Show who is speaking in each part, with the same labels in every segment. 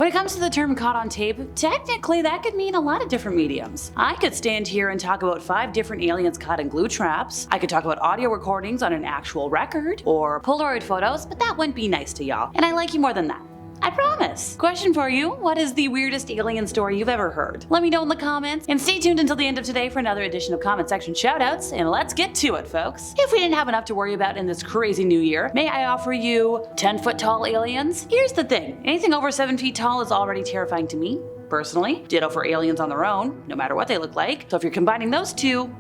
Speaker 1: When it comes to the term caught on tape, technically that could mean a lot of different mediums. I could stand here and talk about 5 different aliens caught in glue traps. I could talk about audio recordings on an actual record, or Polaroid photos, but that wouldn't be nice to y'all, and I like you more than that. I promise. Question for you, what is the weirdest alien story you've ever heard? Let me know in the comments, and stay tuned until the end of today for another edition of comment section shoutouts, and let's get to it, folks. If we didn't have enough to worry about in this crazy new year, may I offer you 10-foot tall aliens? Here's the thing, anything over 7 feet tall is already terrifying to me, personally. Ditto for aliens on their own, no matter what they look like. So if you're combining those two,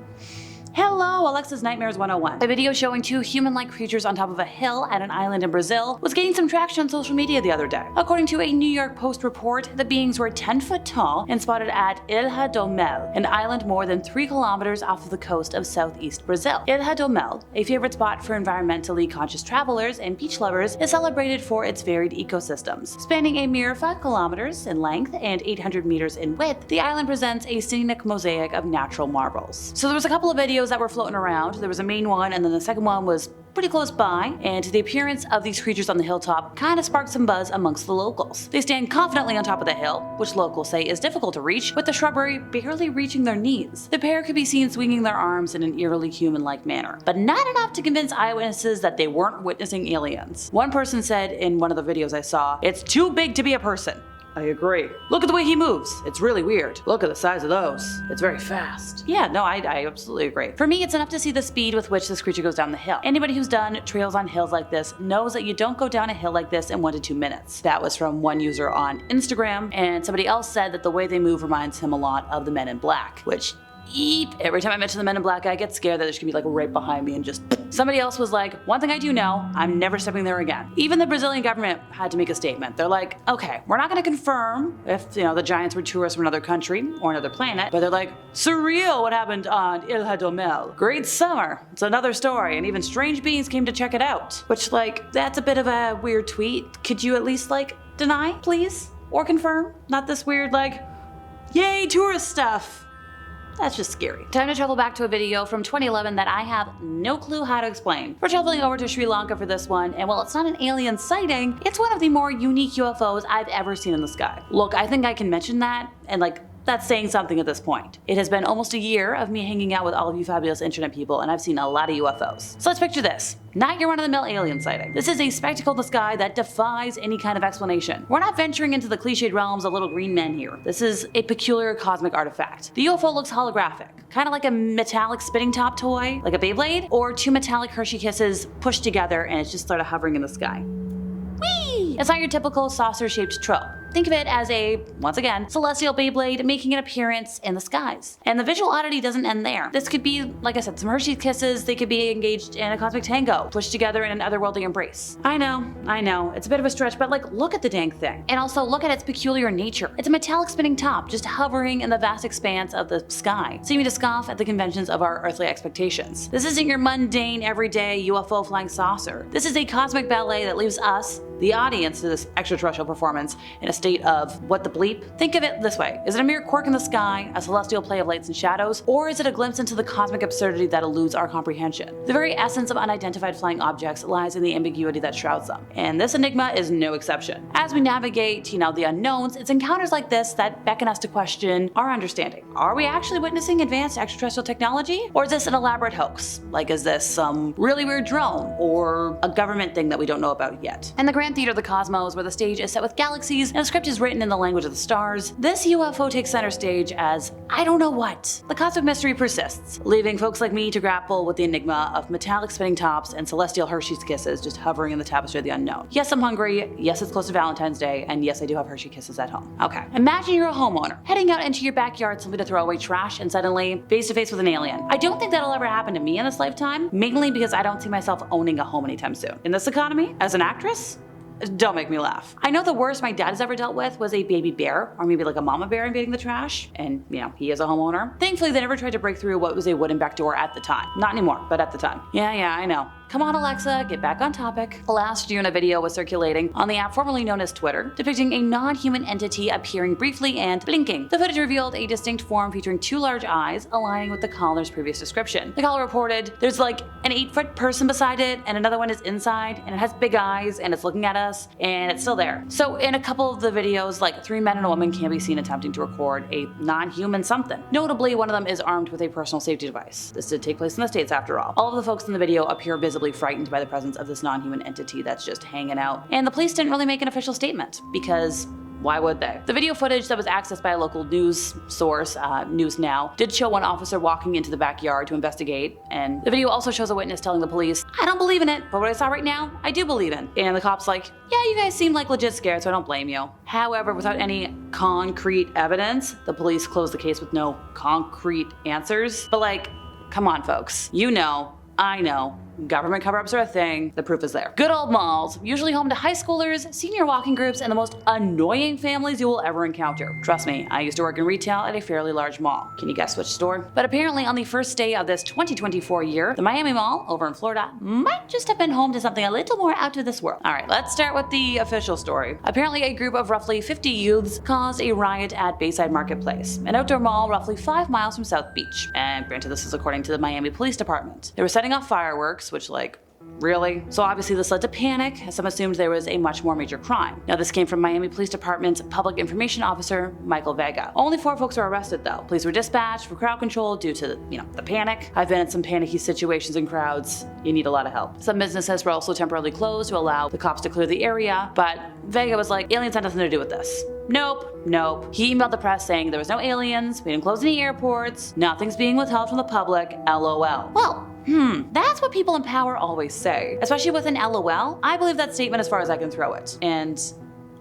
Speaker 1: hello, Alexa's Nightmares 101. A video showing 2 human-like creatures on top of a hill at an island in Brazil was gaining some traction on social media the other day. According to a New York Post report, the beings were 10 foot tall and spotted at Ilha do Mel, an island more than 3 kilometers off of the coast of southeast Brazil. Ilha do Mel, a favorite spot for environmentally conscious travelers and beach lovers, is celebrated for its varied ecosystems. Spanning a mere 5 kilometers in length and 800 meters in width, the island presents a scenic mosaic of natural marvels. So there was a couple of videos that were floating around. There was a main one, and then the second one was pretty close by, and the appearance of these creatures on the hilltop kind of sparked some buzz amongst the locals. They stand confidently on top of the hill, which locals say is difficult to reach, with the shrubbery barely reaching their knees. The pair could be seen swinging their arms in an eerily human-like manner, but not enough to convince eyewitnesses that they weren't witnessing aliens. One person said in one of the videos I saw, "It's too big to be a person." I agree. Look at the way he moves. It's really weird. Look at the size of those. It's very fast. Yeah, no, I absolutely agree. For me, it's enough to see the speed with which this creature goes down the hill. Anybody who's done trails on hills like this knows that you don't go down a hill like this in 1 to 2 minutes. That was from one user on Instagram, and somebody else said that the way they move reminds him a lot of the Men in Black, which eep. Every time I mention the Men in Black, I get scared that there's gonna be like right behind me and just. Somebody else was like, one thing I do know, I'm never stepping there again. Even the Brazilian government had to make a statement. They're like, okay, we're not gonna confirm if, the giants were tourists from another country or another planet, but they're like, surreal what happened on Ilha do Mel. Great summer. It's another story, and even strange beings came to check it out. Which, that's a bit of a weird tweet. Could you at least, deny, please? Or confirm? Not this weird, yay, tourist stuff. That's just scary. Time to travel back to a video from 2011 that I have no clue how to explain. We're traveling over to Sri Lanka for this one, and while it's not an alien sighting, it's one of the more unique UFOs I've ever seen in the sky. Look, I think I can mention that, and that's saying something at this point. It has been almost a year of me hanging out with all of you fabulous internet people, and I've seen a lot of UFOs. So let's picture this. Not your run-of-the-mill alien sighting. This is a spectacle in the sky that defies any kind of explanation. We're not venturing into the cliched realms of little green men here. This is a peculiar cosmic artifact. The UFO looks holographic, kind of like a metallic spinning top toy, like a Beyblade, or 2 metallic Hershey Kisses pushed together and it's just sort of hovering in the sky. Whee! It's not your typical saucer-shaped trope. Think of it as a, once again, celestial Beyblade making an appearance in the skies. And the visual oddity doesn't end there. This could be, like I said, some Hershey's Kisses. They could be engaged in a cosmic tango, pushed together in an otherworldly embrace. I know, it's a bit of a stretch, but look at the dang thing. And also look at its peculiar nature. It's a metallic spinning top, just hovering in the vast expanse of the sky, seeming to scoff at the conventions of our earthly expectations. This isn't your mundane, everyday UFO flying saucer. This is a cosmic ballet that leaves us, the audience, to this extraterrestrial performance in a state of what the bleep? Think of it this way. Is it a mere quirk in the sky, a celestial play of lights and shadows, or is it a glimpse into the cosmic absurdity that eludes our comprehension? The very essence of unidentified flying objects lies in the ambiguity that shrouds them, and this enigma is no exception. As we navigate, the unknowns, it's encounters like this that beckon us to question our understanding. Are we actually witnessing advanced extraterrestrial technology? Or is this an elaborate hoax? Is this some really weird drone, or a government thing that we don't know about yet? In the Grand Theater of the Cosmos, where the stage is set with galaxies and the script is written in the language of the stars, this UFO takes center stage as I don't know what. The cosmic mystery persists, leaving folks like me to grapple with the enigma of metallic spinning tops and celestial Hershey's Kisses just hovering in the tapestry of the unknown. Yes, I'm hungry, yes, it's close to Valentine's Day, and yes, I do have Hershey Kisses at home. Okay, imagine you're a homeowner, heading out into your backyard simply to throw away trash and suddenly face to face with an alien. I don't think that'll ever happen to me in this lifetime, mainly because I don't see myself owning a home anytime soon. In this economy, as an actress, don't make me laugh. I know the worst my dad has ever dealt with was a baby bear, or maybe a mama bear invading the trash, and he is a homeowner. Thankfully, they never tried to break through what was a wooden back door at the time. Not anymore, but at the time. Yeah, I know. come on Alexa, get back on topic. Last June, a video was circulating on the app formerly known as Twitter, depicting a non-human entity appearing briefly and blinking. The footage revealed a distinct form featuring two large eyes aligning with the caller's previous description. The caller reported, there's like an 8-foot person beside it, and another one is inside, and it has big eyes, and it's looking at us, and it's still there. So in a couple of the videos, like 3 men and a woman can be seen attempting to record a non-human something. Notably, one of them is armed with a personal safety device. This did take place in the States after all. All of the folks in the video appear visibly frightened by the presence of this non-human entity that's just hanging out. And the police didn't really make an official statement, because why would they? The video footage that was accessed by a local news source, News Now, did show one officer walking into the backyard to investigate, and the video also shows a witness telling the police, I don't believe in it, but what I saw right now, I do believe in. And the cop's like, yeah, you guys seem like legit scared, so I don't blame you. However, without any concrete evidence, the police closed the case with no concrete answers. But like, come on folks, you know, I know, government cover-ups are a thing, the proof is there. Good old malls, usually home to high schoolers, senior walking groups, and the most annoying families you will ever encounter. Trust me, I used to work in retail at a fairly large mall. Can you guess which store? But apparently on the first day of this 2024 year, the Miami Mall over in Florida might just have been home to something a little more out of this world. Alright, let's start with the official story. Apparently a group of roughly 50 youths caused a riot at Bayside Marketplace, an outdoor mall roughly 5 miles from South Beach. And granted, this is according to the Miami Police Department. They were setting off fireworks, which like, really? So obviously this led to panic, as some assumed there was a much more major crime. Now this came from Miami Police Department's Public Information Officer, Michael Vega. Only 4 folks were arrested though. Police were dispatched for crowd control due to, the panic. I've been in some panicky situations in crowds. You need a lot of help. Some businesses were also temporarily closed to allow the cops to clear the area, but Vega was like, aliens had nothing to do with this. Nope. He emailed the press saying there was no aliens, we didn't close any airports, nothing's being withheld from the public, LOL. Well, that's what people in power always say. Especially with an LOL, I believe that statement as far as I can throw it. And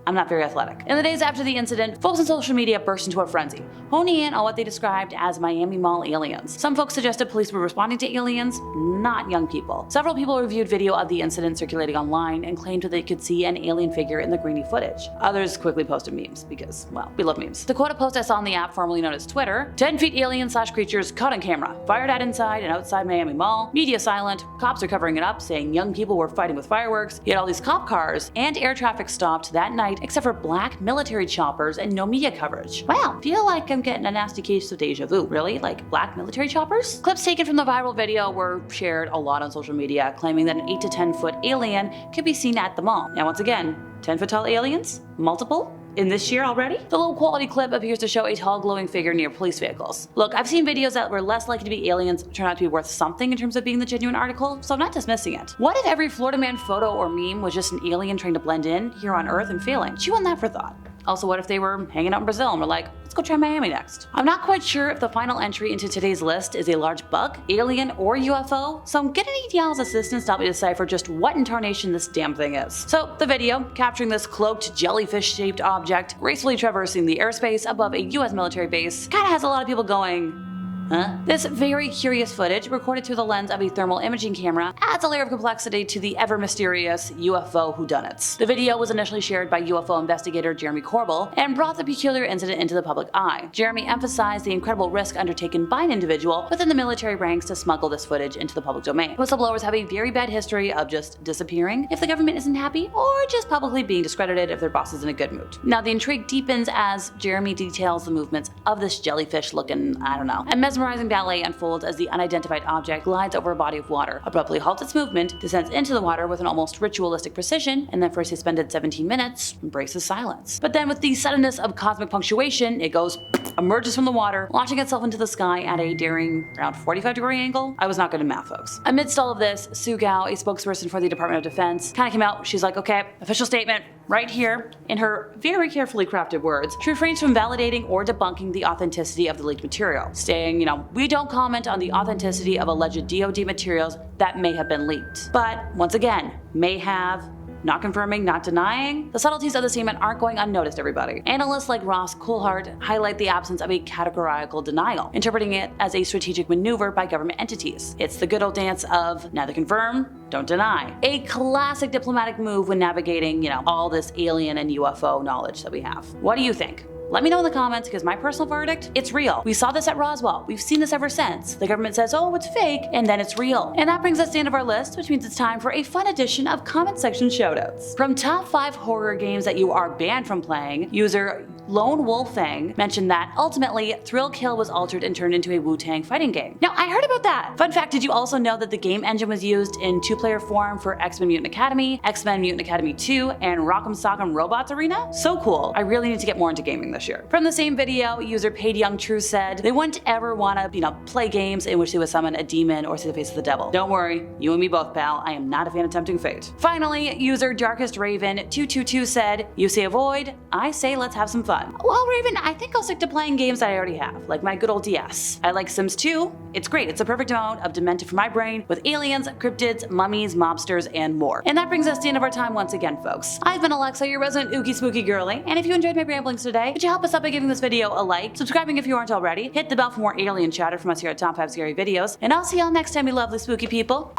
Speaker 1: I'm not very athletic. In the days after the incident, folks on social media burst into a frenzy, honing in on what they described as Miami Mall aliens. Some folks suggested police were responding to aliens, not young people. Several people reviewed video of the incident circulating online and claimed that they could see an alien figure in the grainy footage. Others quickly posted memes because, well, we love memes. To quote a post I saw on the app formerly known as Twitter, 10 feet alien/creatures caught on camera, fired at inside and outside Miami Mall, media silent, cops are covering it up saying young people were fighting with fireworks, yet all these cop cars and air traffic stopped that night except for black military choppers and no media coverage. Wow, feel like I'm getting a nasty case of deja vu. Really? Like black military choppers? Clips taken from the viral video were shared a lot on social media, claiming that an 8 to 10 foot alien could be seen at the mall. Now once again, 10-foot tall aliens? Multiple? In this year already? The low quality clip appears to show a tall glowing figure near police vehicles. Look, I've seen videos that were less likely to be aliens turn out to be worth something in terms of being the genuine article, so I'm not dismissing it. What if every Florida man photo or meme was just an alien trying to blend in here on Earth and failing? Chew on that for thought. Also, what if they were hanging out in Brazil and were like, let's go try Miami next? I'm not quite sure if the final entry into today's list is a large bug, alien, or UFO, so I'm gonna need y'all's assistance to help me decipher just what in tarnation this damn thing is. So, the video, capturing this cloaked jellyfish-shaped object gracefully traversing the airspace above a US military base, kinda has a lot of people going, huh? This very curious footage, recorded through the lens of a thermal imaging camera, adds a layer of complexity to the ever-mysterious UFO whodunits. The video was initially shared by UFO investigator Jeremy Corbell and brought the peculiar incident into the public eye. Jeremy emphasized the incredible risk undertaken by an individual within the military ranks to smuggle this footage into the public domain. Whistleblowers have a very bad history of just disappearing if the government isn't happy, or just publicly being discredited if their boss is in a good mood. Now the intrigue deepens as Jeremy details the movements of this jellyfish-looking, I don't know, and mesmerizing ballet unfolds as the unidentified object glides over a body of water, abruptly halts its movement, descends into the water with an almost ritualistic precision, and then for a suspended 17 minutes, embraces silence. But then with the suddenness of cosmic punctuation, it goes, emerges from the water, launching itself into the sky at a daring around 45-degree angle. I was not good at math, folks. Amidst all of this, Sue Gao, a spokesperson for the Department of Defense, kind of came out. She's like, okay, official statement, right here, in her very carefully crafted words. She refrains from validating or debunking the authenticity of the leaked material, saying, we don't comment on the authenticity of alleged DoD materials that may have been leaked. But once again, may have, not confirming, not denying. The subtleties of the statement aren't going unnoticed, everybody. Analysts like Ross Coulthart highlight the absence of a categorical denial, interpreting it as a strategic maneuver by government entities. It's the good old dance of neither confirm, don't deny. A classic diplomatic move when navigating, all this alien and UFO knowledge that we have. What do you think? Let me know in the comments, because my personal verdict, it's real. We saw this at Roswell. We've seen this ever since. The government says, oh, it's fake, and then it's real. And that brings us to the end of our list, which means it's time for a fun edition of comment section shoutouts. From top 5 horror games that you are banned from playing, user Lone Wolfang mentioned that ultimately Thrill Kill was altered and turned into a Wu-Tang fighting game. Now, I heard about that. Fun fact, did you also know that the game engine was used in 2-player form for X-Men Mutant Academy, X-Men Mutant Academy 2, and Rock'em Sock'em Robots Arena? So cool. I really need to get more into gaming this year. From the same video, user Paid Young True said they wouldn't ever want to, play games in which they would summon a demon or see the face of the devil. Don't worry, you and me both, pal. I am not a fan of tempting fate. Finally, user Darkest Raven 222 said, you say avoid, I say let's have some fun. Well, Raven, I think I'll stick to playing games that I already have, like my good old DS. I like Sims 2. It's great. It's a perfect amount of demented for my brain with aliens, cryptids, mummies, mobsters, and more. And that brings us to the end of our time once again, folks. I've been Alexa, your resident ookie spooky girly, and if you enjoyed my ramblings today, could you help us out by giving this video a like, subscribing if you aren't already, hit the bell for more alien chatter from us here at Top 5 Scary Videos, and I'll see y'all next time, you lovely spooky people.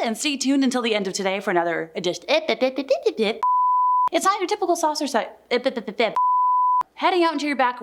Speaker 1: And stay tuned until the end of today for another edition. It's not your typical saucer site. Heading out into your back